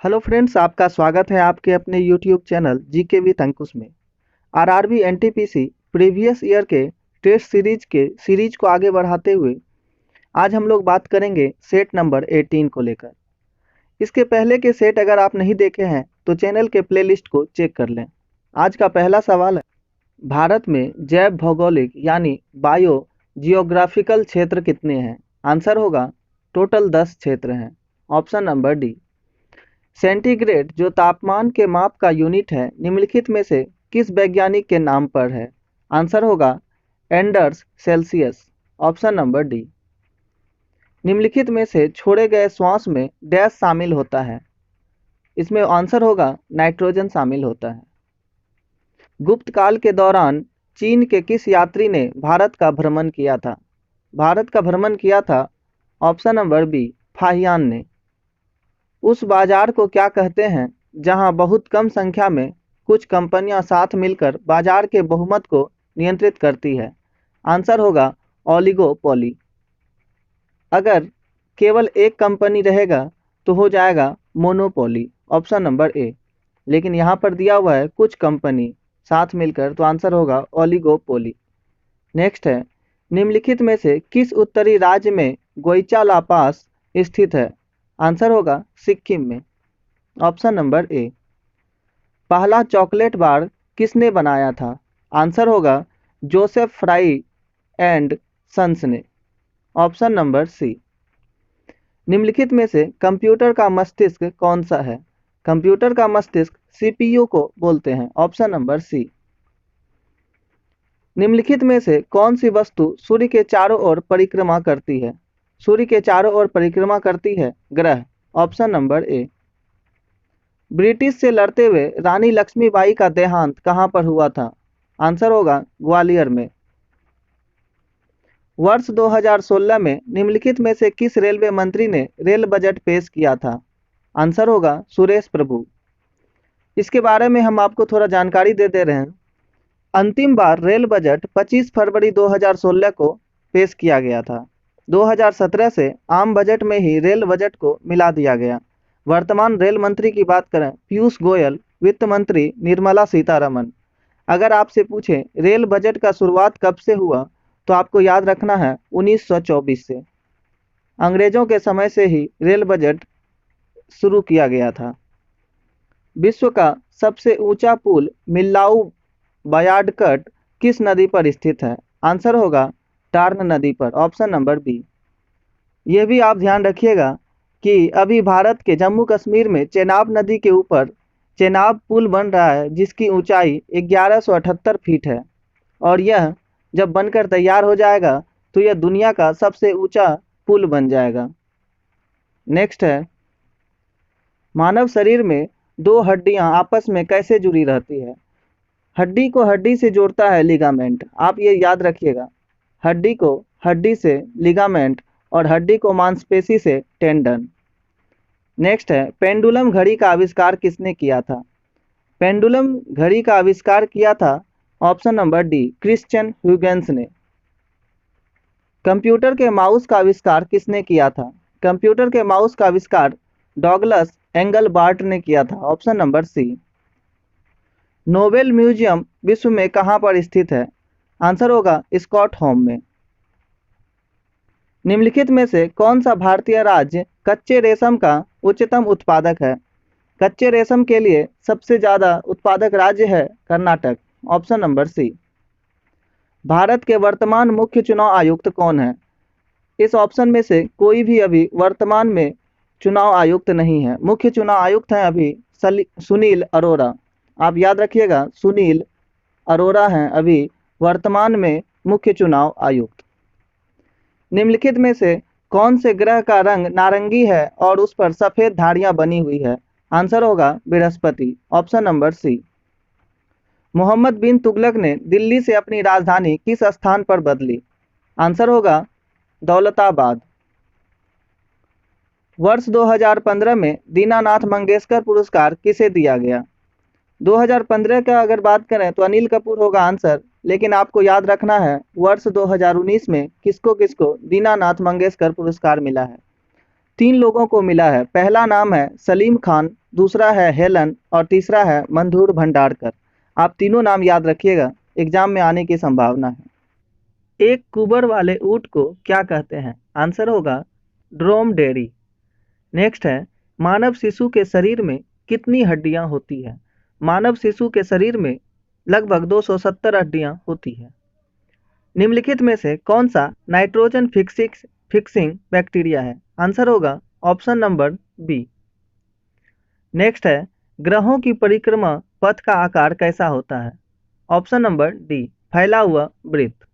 Hello friends, आपका स्वागत है आपके अपने यूट्यूब चैनल जीके विद अंकुश में। आरआरबी एनटीपीसी प्रीवियस ईयर के टेस्ट सीरीज को आगे बढ़ाते हुए आज हम लोग बात करेंगे सेट नंबर 18 को लेकर। इसके पहले के सेट अगर आप नहीं देखे हैं तो चैनल के प्लेलिस्ट को चेक कर लें। आज का पहला सवाल है, भारत में जैव भौगोलिक यानी बायो जियोग्राफिकल क्षेत्र कितने हैं? आंसर होगा टोटल 10 क्षेत्र हैं। Option number D. सेंटीग्रेड जो तापमान के माप का यूनिट है निम्नलिखित में से किस वैज्ञानिक के नाम पर है? आंसर होगा Anders Celsius. Option number D. निम्नलिखित में से छोड़े गए श्वास में डैश शामिल होता है? इसमें आंसर होगा नाइट्रोजन शामिल होता है। गुप्त काल के दौरान चीन के किस यात्री ने भारत का भ्रमण किया था? भारत का भ्रमण किया था ऑप्शन नंबर बी, फाहियान ने। उस बाजार को क्या कहते हैं जहां बहुत कम संख्या में कुछ कंपनियां साथ मिलकर बाजार के बहुमत को नियंत्रित करती है? आंसर होगा ओलिगोपोली। अगर केवल एक कंपनी रहेगा तो हो जाएगा मोनोपोली। ऑप्शन नंबर ए। लेकिन यहाँ पर दिया हुआ है कुछ कंपनी साथ मिलकर, तो आंसर होगा ओलिगोपोली। नेक्स्ट है, निम्नलिखित में से किस उत्तरी राज्य में गोइचा ला पास स्थित है? आंसर होगा सिक्किम में। Option number A. पहला चॉकलेट बार किसने बनाया था? आंसर होगा जोसेफ फ्राई एंड सन्स ने। Option number C. निम्नलिखित में से कंप्यूटर का मस्तिष्क कौन सा है? कंप्यूटर का मस्तिष्क सीपीयू को बोलते हैं। Option number C. निम्नलिखित में से कौन सी वस्तु सूर्य के चारों ओर परिक्रमा करती है? सूर्य के चारों ओर परिक्रमा करती है ग्रह। ऑप्शन नंबर ए। ब्रिटिश से लड़ते हुए रानी लक्ष्मीबाई का देहांत कहां पर हुआ था? आंसर होगा ग्वालियर में। वर्ष 2016 में निम्नलिखित में से किस रेलवे मंत्री ने रेल बजट पेश किया था? आंसर होगा सुरेश प्रभु। इसके बारे में हम आपको थोड़ा जानकारी दे रहे हैं। अंतिम बार रेल बजट 25 फरवरी 2016 को पेश किया गया था। 2017 से आम बजट में ही रेल बजट को मिला दिया गया। वर्तमान रेल मंत्री की बात करें पीयूष गोयल, वित्त मंत्री निर्मला सीतारमन। अगर आपसे पूछें रेल बजट का शुरुआत कब से हुआ तो आपको याद रखना है 1924 से। अंग्रेजों के समय से ही रेल बजट शुरू किया गया था। विश्व का सबसे ऊंचा पुल मिल्लाऊ बयाडकट किस नदी पर स्थित है? आंसर होगा टार्न नदी पर। Option number B. यह भी आप ध्यान रखिएगा कि अभी भारत के जम्मू कश्मीर में चेनाब नदी के ऊपर चेनाब पुल बन रहा है जिसकी ऊंचाई 1178 फीट है और यह जब बनकर तैयार हो जाएगा तो यह दुनिया का सबसे ऊंचा पुल बन जाएगा। नेक्स्ट है, मानव शरीर में दो हड्डियां आपस में कैसे जुड़ी रहती है? हड्डी को हड्डी से जोड़ता है लिगामेंट। आप ये याद रखिएगा, हड्डी को हड्डी से लिगामेंट और हड्डी को मांसपेशी से टेंडन। नेक्स्ट है, पेंडुलम घड़ी का आविष्कार किसने किया था? पेंडुलम घड़ी का आविष्कार किया था ऑप्शन नंबर डी, क्रिश्चियन ह्यूगेंस ने। कंप्यूटर के माउस का आविष्कार किसने किया था? कंप्यूटर के माउस का आविष्कार डॉगलस एंगलबार्ट ने किया था। Option number C. Nobel museum विश्व में कहां पर स्थित है? आंसर होगा स्कॉटहोम में। निम्नलिखित में से कौन सा भारतीय राज्य कच्चे रेशम का उच्चतम उत्पादक है? कच्चे रेशम के लिए सबसे ज्यादा उत्पादक राज्य है कर्नाटक। Option number C. भारत के वर्तमान मुख्य चुनाव आयुक्त कौन है? इस ऑप्शन में से कोई भी अभी वर्तमान में चुनाव आयुक्त नहीं है। मुख्य चुनाव आयुक्त हैं अभी सुनील अरोड़ा। आप याद रखिएगा, सुनील अरोड़ा हैं अभी वर्तमान में मुख्य चुनाव आयुक्त। निम्नलिखित में से कौन से ग्रह का रंग नारंगी है और उस पर सफेद धारियां बनी हुई है? आंसर होगा Brihaspati. Option number C. Muhammad bin Tughlaq ने दिल्ली से अपनी राजधानी किस स्थान पर बदली? आंसर होगा दौलताबाद। वर्ष 2015 में दीनानाथ मंगेशकर पुरस्कार किसे दिया गया? 2015 का अगर बात करें तो अनिल कपूर होगा आंसर, लेकिन आपको याद रखना है वर्ष 2019 में किसको किसको दीनानाथ मंगेशकर पुरस्कार मिला है। 3 लोगों को मिला है। पहला नाम है सलीम खान, दूसरा है हेलन और तीसरा है मंधुर भंडारकर। आप तीनों नाम याद रखिएगा, एग्जाम में आने की संभावना है। एक कुबर वाले ऊंट को क्या कहते हैं? आंसर होगा ड्रोमडेरी। नेक्स्ट है, मानव शिशु के शरीर में कितनी हड्डियां होती है? मानव शिशु के शरीर में लगभग 270 हड्डियां होती है। निम्नलिखित में से कौन सा नाइट्रोजन फिक्सिंग बैक्टीरिया है? आंसर होगा ऑप्शन नंबर बी। नेक्स्ट है, ग्रहों की परिक्रमा पथ का आकार कैसा होता है? ऑप्शन नंबर डी, फैला हुआ वृत्त।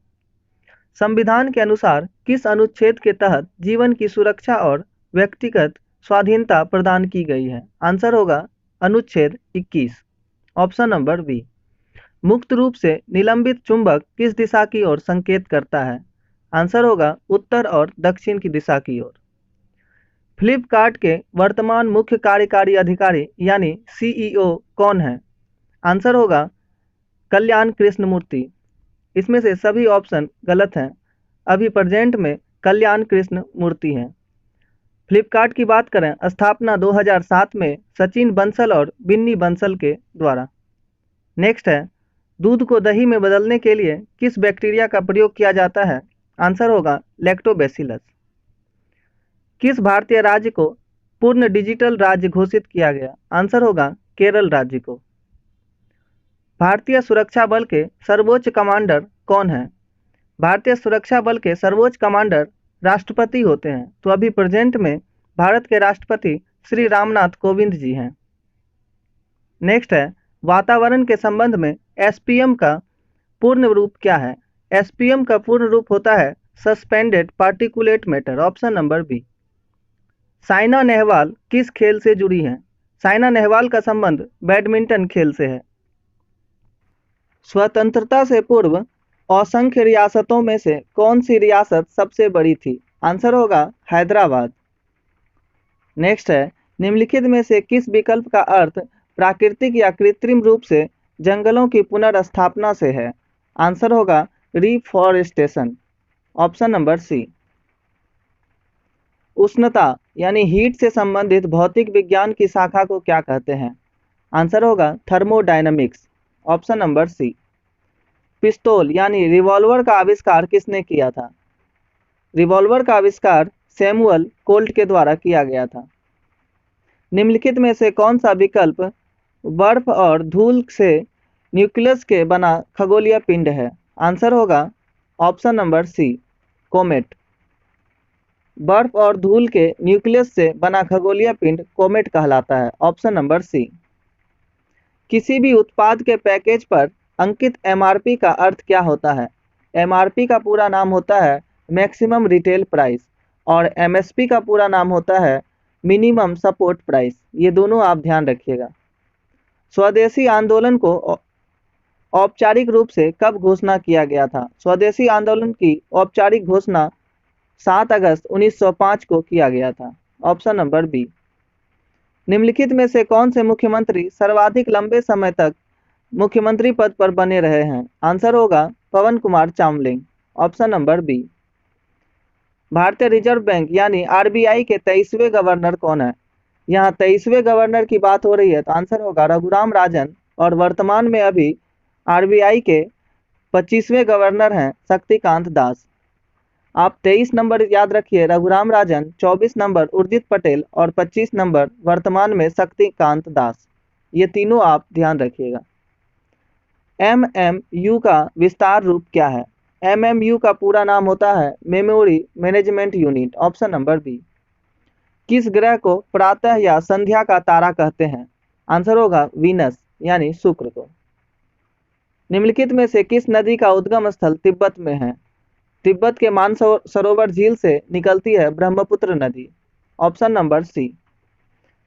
संविधान के अनुसार किस अनुच्छेद के तहत जीवन की सुरक्षा और व्यक्तिगत स्वाधीनता प्रदान की गई है? आंसर होगा अनुच्छेद 21, ऑप्शन नंबर बी। मुक्त रूप से निलंबित चुंबक किस दिशा की ओर संकेत करता है? आंसर होगा उत्तर और दक्षिण की दिशा की ओर। फ्लिपकार्ट के वर्तमान मुख्य कार्यकारी अधिकारी यानी सीईओ कौन है? आंसर होगा कल्याण कृष्णमूर्ति। इसमें से सभी ऑप्शन गलत हैं। अभी प्रेजेंट में कल्याण कृष्ण मूर्ति हैं। फ्लिपकार्ट की बात करें, स्थापना 2007 में सचिन बंसल और बिन्नी बंसल के द्वारा। नेक्स्ट है, दूध को दही में बदलने के लिए किस बैक्टीरिया का प्रयोग किया जाता है? आंसर होगा लैक्टोबैसिलस। किस भारतीय राज्य को पूर्ण डिजिटल राज्य घोषित किया गया? आंसर होगा केरल राज्य को। भारतीय सुरक्षा बल के सर्वोच्च कमांडर कौन है? भारतीय सुरक्षा बल के सर्वोच्च कमांडर राष्ट्रपति होते हैं। तो अभी प्रेजेंट में भारत के राष्ट्रपति श्री रामनाथ कोविंद जी हैं। नेक्स्ट है, वातावरण के संबंध में एसपीएम का पूर्ण रूप क्या है? एसपीएम का पूर्ण रूप होता है suspended particulate matter, option number B. Saina Nehwal किस खेल से जुड़ी हैं? साइना नेहवाल का संबंध बैडमिंटन खेल से है। स्वतंत्रता से पूर्व असंख्य रियासतों में से कौन सी रियासत सबसे बड़ी थी? आंसर होगा हैदराबाद। नेक्स्ट है, निम्नलिखित में से किस विकल्प का अर्थ प्राकृतिक या कृत्रिम रूप से जंगलों की पुनर्स्थापना से है? आंसर होगा रिफॉरेस्टेशन, ऑप्शन नंबर सी। उष्णता यानी हीट से संबंधित भौतिक विज्ञान की शाखा को क्या कहते हैं? आंसर होगा थर्मोडायनामिक्स, ऑप्शन नंबर सी। पिस्तौल यानी रिवॉल्वर का आविष्कार किसने किया था? रिवॉल्वर का आविष्कार सैमुअल कोल्ट के द्वारा किया गया था। निम्नलिखित में से कौन सा विकल्प बर्फ और धूल से न्यूक्लियस के बना खगोलीय पिंड है? आंसर होगा ऑप्शन नंबर सी, कोमेट। बर्फ और धूल के न्यूक्लियस से बना खगोलीय पिंड कोमेट कहलाता है, ऑप्शन नंबर सी। किसी भी उत्पाद के पैकेज पर अंकित एमआरपी का अर्थ क्या होता है? एमआरपी का पूरा नाम होता है मैक्सिमम रिटेल प्राइस और एमएसपी का पूरा नाम होता है मिनिमम सपोर्ट प्राइस। ये दोनों आप ध्यान रखिएगा। स्वदेशी आंदोलन को औपचारिक रूप से कब घोषणा किया गया था? स्वदेशी आंदोलन की औपचारिक घोषणा 7 अगस्त 1905 को किया गया था, ऑप्शन नंबर बी। निम्नलिखित में से कौन से मुख्यमंत्री सर्वाधिक लंबे समय तक मुख्यमंत्री पद पर बने रहे हैं? आंसर होगा Pawan Kumar Chamling, option number B. भारतीय रिजर्व बैंक यानी आरबीआई के 23वें गवर्नर कौन है? यहाँ 23वें गवर्नर की बात हो रही है तो आंसर होगा रघुराम राजन, और वर्तमान में अभी आरबीआई के 25वें गवर्नर हैं शक्तिकांत दास। आप 23 नंबर याद रखिए रघुराम राजन, 24 नंबर उर्जित पटेल और 25 नंबर वर्तमान में शक्तिकांत दास। ये तीनों आप ध्यान रखिएगा। एमएमयू का विस्तार रूप क्या है? एमएमयू का पूरा नाम होता है memory management unit, option number B. किस ग्रह को प्रातः या संध्या का तारा कहते हैं? आंसर होगा वीनस यानी शुक्र को। निम्नलिखित में से किस नदी का उद्गम स्थल तिब्बत में है? तिब्बत के मानसरोवर झील से निकलती है ब्रह्मपुत्र नदी, ऑप्शन नंबर सी।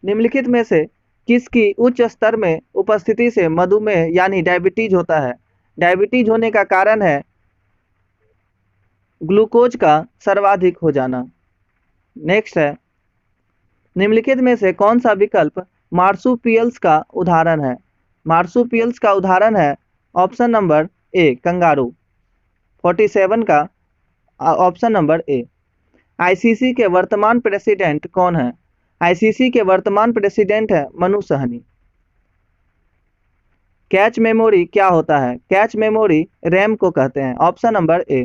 निम्नलिखित में से किसकी उच्च स्तर में उपस्थिति से मधुमेह यानी डायबिटीज होता है? डायबिटीज होने का कारण है ग्लूकोज का सर्वाधिक हो जाना। नेक्स्ट है, निम्नलिखित में से कौन सा विकल्प मार्सुपियल्स का उदाहरण है? मार्सुपियल्स का उदाहरण है ऑप्शन नंबर ए कंगारू, 47 का ऑप्शन नंबर ए। आईसीसी के वर्तमान प्रेसिडेंट कौन है? आईसीसी के वर्तमान प्रेसिडेंट है मनु सहनी। कैच मेमोरी क्या होता है? कैच मेमोरी रैम को कहते हैं। ऑप्शन नंबर ए।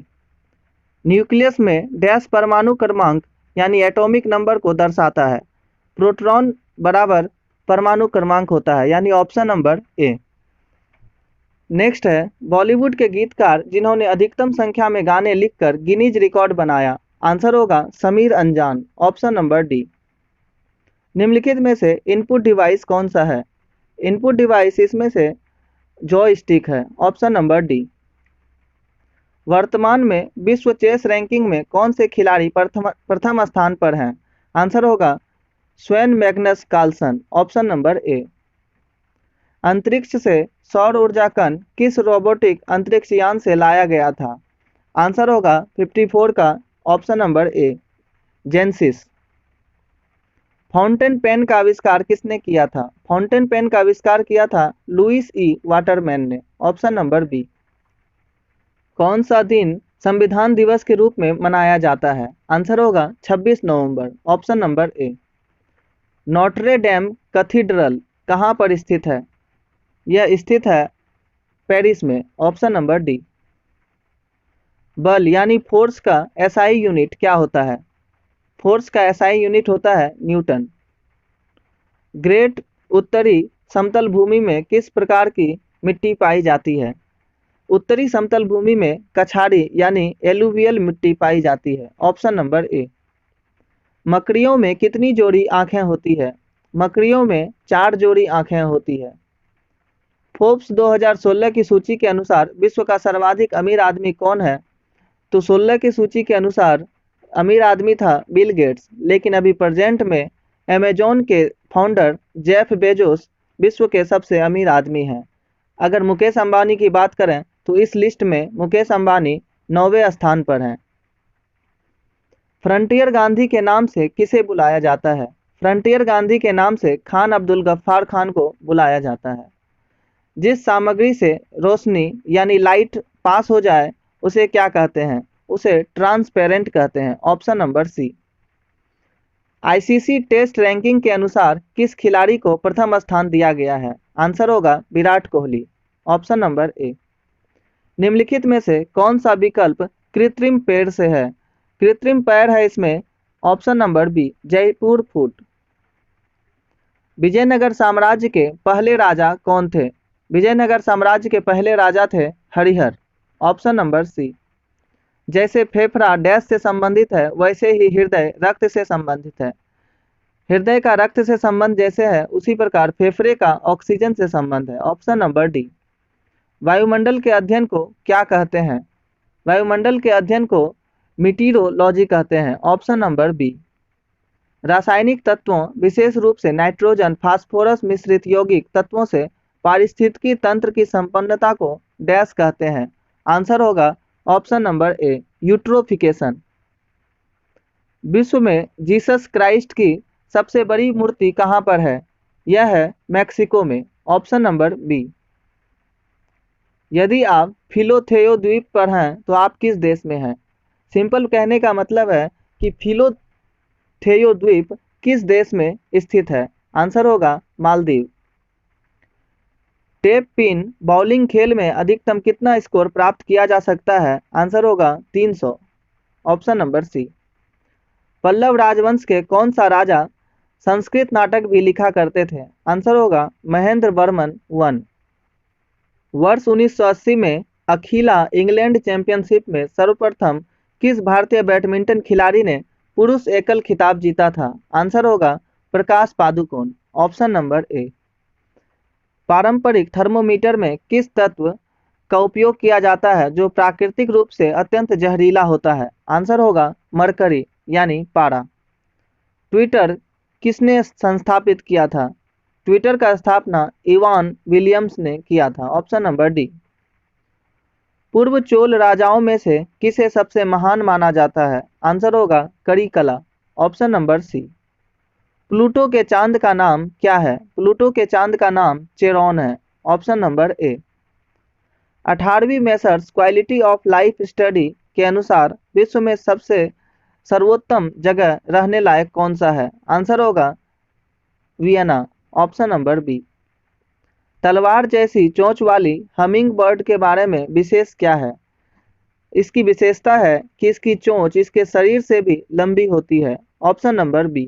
न्यूक्लियस में डैश परमाणु क्रमांक यानी एटॉमिक नंबर को दर्शाता है। प्रोटॉन बराबर परमाणु क्रमांक होता है, यानी ऑप्शन नंबर ए। नेक्स्ट है, बॉलीवुड के गीतकार जिन्होंने अधिकतम संख्या में गाने लिखकर गिनीज रिकॉर्ड बनाया। आंसर होगा समीर अंजान। Option number D. निम्नलिखित में से इनपुट डिवाइस कौन सा है? इनपुट डिवाइस इसमें से जॉयस्टिक है। Option number D. वर्तमान में विश्व चेस रैंकिंग में कौन से खिलाड़ी प्रथम स्थान पर हैं? आंसर होगा Sven Magnus Carlsen. Option number A. अंतरिक्ष से सौर ऊर्जा कण किस रोबोटिक अंतरिक्ष यान से लाया गया था? आंसर होगा 54 का option number A, Genesis. Fountain pen का आविष्कार किसने किया था? फाउंटेन पेन का आविष्कार किया था लुईस ई वाटरमैन ने। Option number B. कौन सा दिन संविधान दिवस के रूप में मनाया जाता है? आंसर होगा 26 नवंबर। Option number A. Notre Dame cathedral कहाँ पर स्थित है? यह स्थित है पेरिस में। Option number D. बल यानी फोर्स का एसआई यूनिट क्या होता है? फोर्स का एसआई यूनिट होता है न्यूटन। ग्रेट उत्तरी समतल भूमि में किस प्रकार की मिट्टी पाई जाती है? उत्तरी समतल भूमि में कछाड़ी यानी एलुवियल मिट्टी पाई जाती है। ऑप्शन नंबर ए। मकड़ियों में कितनी जोड़ी आंखें होती है? मकड़ियों में 4 जोड़ी आंखें होती है। फोर्ब्स 2016 की सूची के अनुसार विश्व का सर्वाधिक अमीर आदमी कौन है? तो 16 की सूची के अनुसार अमीर आदमी था बिल गेट्स, लेकिन अभी प्रेजेंट में अमेजॉन के फाउंडर जेफ बेजोस विश्व के सबसे अमीर आदमी हैं। अगर मुकेश अंबानी की बात करें तो इस लिस्ट में मुकेश अंबानी 9वें स्थान पर हैं। फ्रंटियर गांधी के नाम से किसे बुलाया जाता है? फ्रंटियर गांधी के नाम से खान अब्दुल गफ्फार खान को बुलाया जाता है। जिस सामग्री से रोशनी यानी लाइट पास हो जाए उसे क्या कहते हैं? उसे ट्रांसपेरेंट कहते हैं। Option number C. ICC test ranking के अनुसार किस खिलाड़ी को प्रथम स्थान दिया गया है? आंसर होगा विराट कोहली। ऑप्शन नंबर ए। निम्नलिखित में से कौन सा विकल्प कृत्रिम पेड़ से है? कृत्रिम पैर है इसमें। ऑप्शन नंबर बी, जयपुर फूट। विजयनगर साम्राज्य के पहले राजा कौन थे? विजयनगर साम्राज्य के पहले राजा थे हरिहर। ऑप्शन नंबर सी। जैसे फेफड़ा डैश से संबंधित है वैसे ही हृदय रक्त से संबंधित है। हृदय का रक्त से संबंध जैसे है उसी प्रकार फेफड़े का ऑक्सीजन से संबंध है। Option number D. वायुमंडल के अध्ययन को क्या कहते हैं? वायुमंडल के अध्ययन को मीटीरोलॉजी कहते हैं। Option number B. रासायनिक तत्वों विशेष रूप से नाइट्रोजन फास्फोरस मिश्रित यौगिक तत्वों से पारिस्थितिकी तंत्र की संपन्नता को डैश कहते हैं। आंसर होगा ऑप्शन नंबर ए, यूट्रोफिकेशन। विश्व में जीसस क्राइस्ट की सबसे बड़ी मूर्ति कहाँ पर है? यह है मैक्सिको में। Option number B. यदि आप फिलोथेयो द्वीप पर हैं तो आप किस देश में हैं? सिंपल कहने का मतलब है कि फिलोथेयो द्वीप किस देश में स्थित है? आंसर होगा मालदीव। टेप पिन बॉलिंग खेल में अधिकतम कितना स्कोर प्राप्त किया जा सकता है? आंसर होगा 300। ऑप्शन नंबर सी। पल्लव राजवंश के कौन सा राजा संस्कृत नाटक भी लिखा करते थे? आंसर होगा महेंद्र वर्मन वन। वर्ष 1980 में अखिला इंग्लैंड चैंपियनशिप में सर्वप्रथम किस भारतीय बैडमिंटन खिलाड़ी ने पुरुष एकल खिताब जीता था? आंसर होगा Prakash Padukone. Option number A. पारंपरिक थर्मोमीटर में किस तत्व का उपयोग किया जाता है जो प्राकृतिक रूप से अत्यंत जहरीला होता है? आंसर होगा मरकरी यानी पारा। ट्विटर किसने संस्थापित किया था? ट्विटर का स्थापना इवान विलियम्स ने किया था। Option number D. पूर्व चोल राजाओं में से किसे सबसे महान माना जाता है? आंसर होगा Karikala. Option number C. Pluto के चांद का नाम क्या है? प्लूटो के चांद का नाम चेरॉन है। Option number A. 18वीं Mercer's quality of life study के अनुसार विश्व में सबसे सर्वोत्तम जगह रहने लायक कौन सा है? आंसर होगा वियना। Option number B. तलवार जैसी चोंच वाली हमिंग बर्ड के बारे में विशेष क्या है? इसकी विशेषता है कि इसकी चोंच इसके शरीर से भी लंबी होती है। Option number B.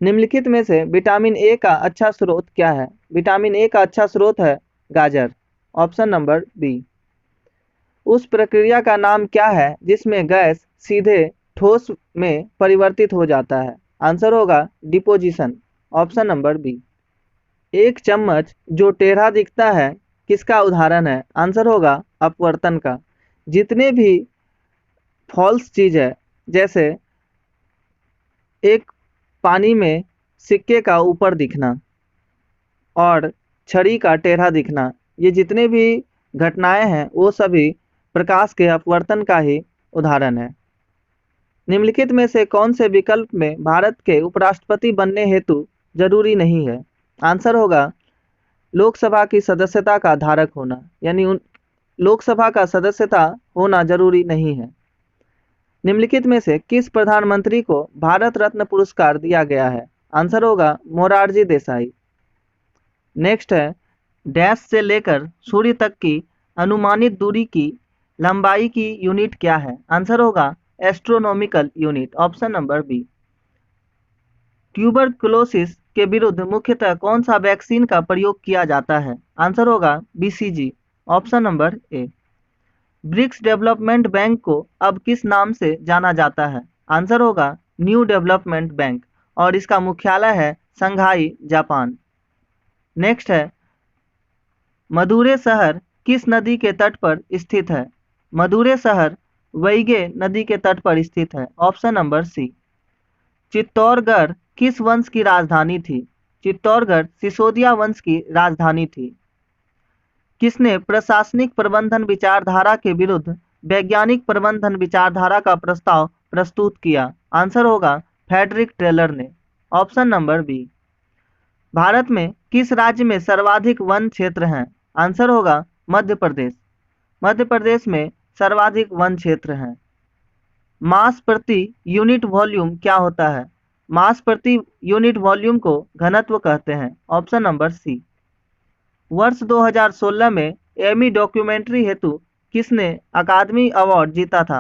निम्नलिखित में से विटामिन ए का अच्छा स्रोत क्या है? विटामिन ए का अच्छा स्रोत है गाजर। Option number B. उस प्रक्रिया का नाम क्या है जिसमें गैस सीधे ठोस में परिवर्तित हो जाता है? आंसर होगा डिपोजिशन। Option number B. एक चम्मच जो टेढ़ा दिखता है किसका उदाहरण है? आंसर होगा अपवर्तन का। जितने भी फॉल्स चीज है, जैसे एक पानी में सिक्के का ऊपर दिखना और छड़ी का टेढ़ा दिखना, ये जितने भी घटनाएं हैं वो सभी प्रकाश के अपवर्तन का ही उदाहरण है। निम्नलिखित में से कौन से विकल्प में भारत के उपराष्ट्रपति बनने हेतु जरूरी नहीं है? आंसर होगा लोकसभा की सदस्यता का धारक होना, यानी लोकसभा का सदस्यता होना जरूरी नहीं है। निम्नलिखित में से किस प्रधानमंत्री को भारत रत्न पुरस्कार दिया गया है? आंसर होगा मोरारजी देसाई। नेक्स्ट है, डैश से लेकर सूर्य तक की अनुमानित दूरी की लंबाई की यूनिट क्या है? आंसर होगा astronomical unit. Option number B. Tuberculosis के विरुद्ध मुख्यतः कौन सा वैक्सीन का प्रयोग किया जाता है? आंसर होगा BCG. Option number A. BRICS development bank को अब किस नाम से जाना जाता है? आंसर होगा न्यू डेवलपमेंट बैंक और इसका मुख्यालय है शंघाई, जापान। नेक्स्ट है, मदुरै शहर किस नदी के तट पर स्थित है? मदुरै शहर वैगे नदी के तट पर स्थित है। ऑप्शन नंबर सी। चित्तौड़गढ़ किस वंश की राजधानी थी? चित्तौड़गढ़ सिसोदिया वंश की राजधानी थी। किसने प्रशासनिक प्रबंधन विचारधारा के विरुद्ध वैज्ञानिक प्रबंधन विचारधारा का प्रस्ताव प्रस्तुत किया? आंसर होगा फ्रेडरिक टेलर ने। Option number B. भारत में किस राज्य में सर्वाधिक वन क्षेत्र हैं? आंसर होगा मध्य प्रदेश। मध्य प्रदेश में सर्वाधिक वन क्षेत्र हैं। मास प्रति यूनिट वॉल्यूम क्या होता है? मास प्रति यूनिट वॉल्यूम को घनत्व कहते हैं। Option number C. वर्ष 2016 में एमी डॉक्यूमेंट्री हेतु किसने अकादमी अवार्ड जीता था?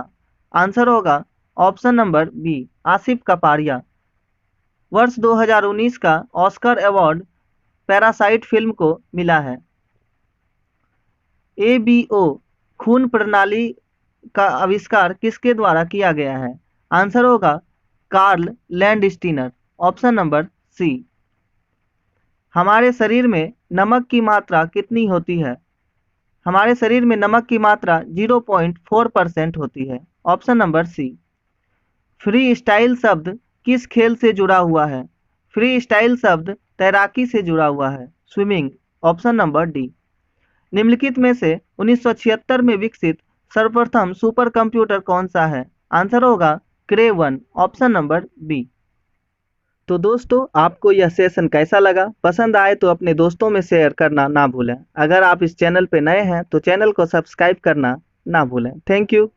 आंसर होगा option number B, Asif Kapadia. वर्ष 2019 का ऑस्कर अवार्ड पैरासाइट फिल्म को मिला है। एबीओ खून प्रणाली का आविष्कार किसके द्वारा किया गया है? आंसर होगा Karl Landsteiner. Option number C. हमारे शरीर में नमक की मात्रा कितनी होती है? हमारे शरीर में नमक की मात्रा 0.4% होती है। Option number C. Freestyle शब्द किस खेल से जुड़ा हुआ है? फ्री स्टाइल शब्द तैराकी से जुड़ा हुआ है, स्विमिंग। Option number D. निम्नलिखित में से 1976 में विकसित सर्वप्रथम सुपर कंप्यूटर कौन सा है? आंसर होगा क्रे 1। Option number B. तो दोस्तों, आपको यह सेशन कैसा लगा? पसंद आए तो अपने दोस्तों में शेयर करना ना भूलें। अगर आप इस चैनल पे नए हैं तो चैनल को सब्सक्राइब करना ना भूलें। Thank you.